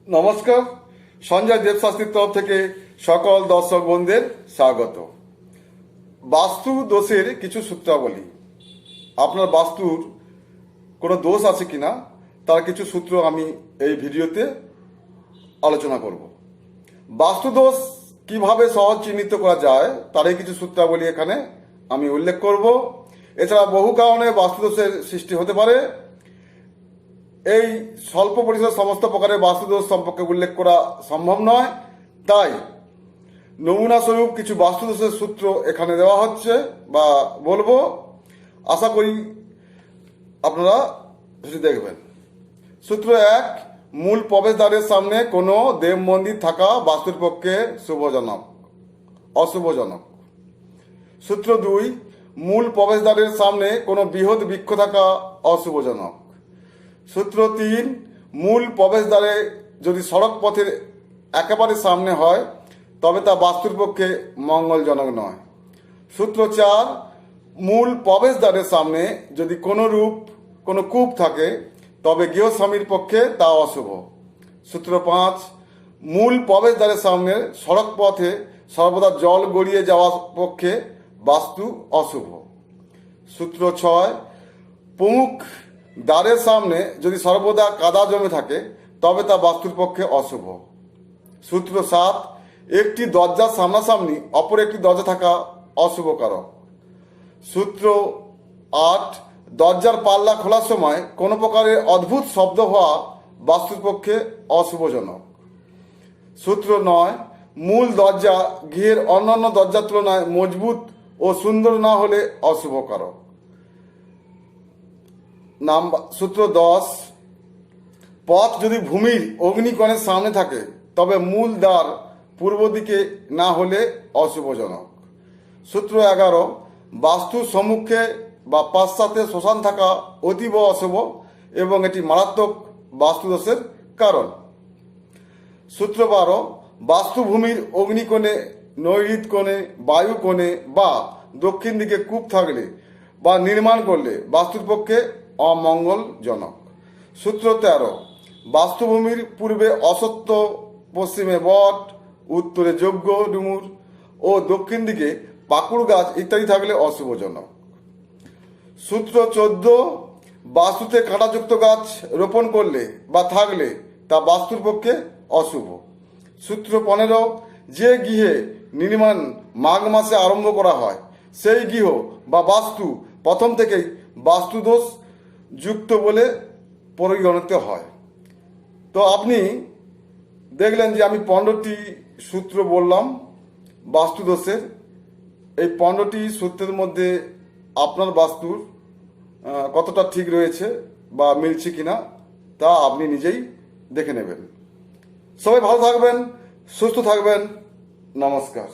নমস্কার। সঞ্জয় দেবশাস্ত্রীর তরফ থেকে সকল দর্শক বন্ধুদের স্বাগত। বাস্তু দোষের কিছু সূত্রাবলী। আপনার বাস্তুর কোনো দোষ আছে কিনা তার কিছু সূত্র আমি এই ভিডিওতে আলোচনা করব। বাস্তু দোষ কিভাবে সহজ চিহ্নিত করা যায় তারই কিছু সূত্রাবলী এখানে আমি উল্লেখ করব। এছাড়া বহু কারণে বাস্তুদোষের সৃষ্টি হতে পারে। এই স্বল্প পরিসরে সমস্ত প্রকারের বাস্তুদোষ সম্পর্কে উল্লেখ করা সম্ভব নয়, তাই নমুনা স্বরূপ কিছু বাস্তুদোষের সূত্র এখানে দেওয়া হচ্ছে বা বলবো। আশা করি আপনারা সেটি দেখবেন। সূত্র 1, মূল প্রবেশদ্বারের সামনে কোনো দেব মন্দির থাকা বাস্তুর পক্ষে শুভজনক অশুভজনক। সূত্র 2, মূল প্রবেশদ্বারের সামনে কোনো বৃহৎ বৃক্ষ থাকা অশুভজনক। সূত্র 3, মূল প্রবেশদ্বারে যদি সড়ক পথের একেবারে সামনে হয় তবে তা বাস্তুর পক্ষে মঙ্গলজনক নয়। সূত্র 4, মূল প্রবেশদ্বারের সামনে যদি কোনো কূপ থাকে তবে গৃহস্বামীর পক্ষে তা অশুভ। সূত্র 5, মূল প্রবেশদ্বারের সামনে সড়ক পথে সর্বদা জল গড়িয়ে যাওয়ার পক্ষে বাস্তু অশুভ। সূত্র 6, প্রমুখ দ্বারের সামনে যদি সর্বদা কাদা জমে থাকে তবে তা বাস্তুর পক্ষে অশুভ। সূত্র 7, একটি দরজার সামনাসামনি অপর একটি দরজা থাকা অশুভ কারক। সূত্র 8, দরজার পাল্লা খোলার সময় কোনো প্রকারের অদ্ভুত শব্দ হওয়া বাস্তুর পক্ষে অশুভজনক। সূত্র 9, মূল দরজা গৃহের অন্যান্য দরজার তুলনায় মজবুত ও সুন্দর না হলে অশুভ কারক। সূত্র 10, পথ যদি ভূমির অগ্নিকোণের সামনে থাকে তবে মূল দ্বার পূর্ব দিকে না হলে অশুভজনক। সূত্র 11, বাস্তুর সম্মুখে বা পাশ্চাত্যে শ্মশান থাকা অতীব অশুভ এবং এটি মারাত্মক বাস্তুদোষের কারণ। সূত্র 12, বাস্তুভূমির অগ্নিকোণে, নৈঋত কোণে, বায়ু কোণে বা দক্ষিণ দিকে কূপ থাকলে বা নির্মাণ করলে বাস্তুর পক্ষে অমঙ্গলজনক। সূত্র 13, বাস্তুভূমির পূর্বে অসত্য, পশ্চিমে বট, উত্তরে যজ্ঞ ডুমুর ও দক্ষিণ দিকে পাকুড় গাছ ইত্যাদি থাকলে অশুভজনক। সূত্র 14, বাস্তুতে কাঁটাযুক্ত গাছ রোপণ করলে বা থাকলে তা বাস্তুর পক্ষে অশুভ। সূত্র 15, যে গৃহে নির্মাণ মাঘ মাসে আরম্ভ করা হয় সেই গৃহ বা বাস্তু প্রথম থেকেই বাস্তুদোষ যুক্ত বলে পরিগণিত হয়। তো আপনি দেখলেন যে আমি 15টি সূত্র বললাম বাস্তুদোষের। এই 15টি সূত্রের মধ্যে আপনার বাস্তুর কতটা ঠিক রয়েছে বা মিলছে কিনা তা আপনি নিজেই দেখে নেবেন। সবাই ভালো থাকবেন, সুস্থ থাকবেন। নমস্কার।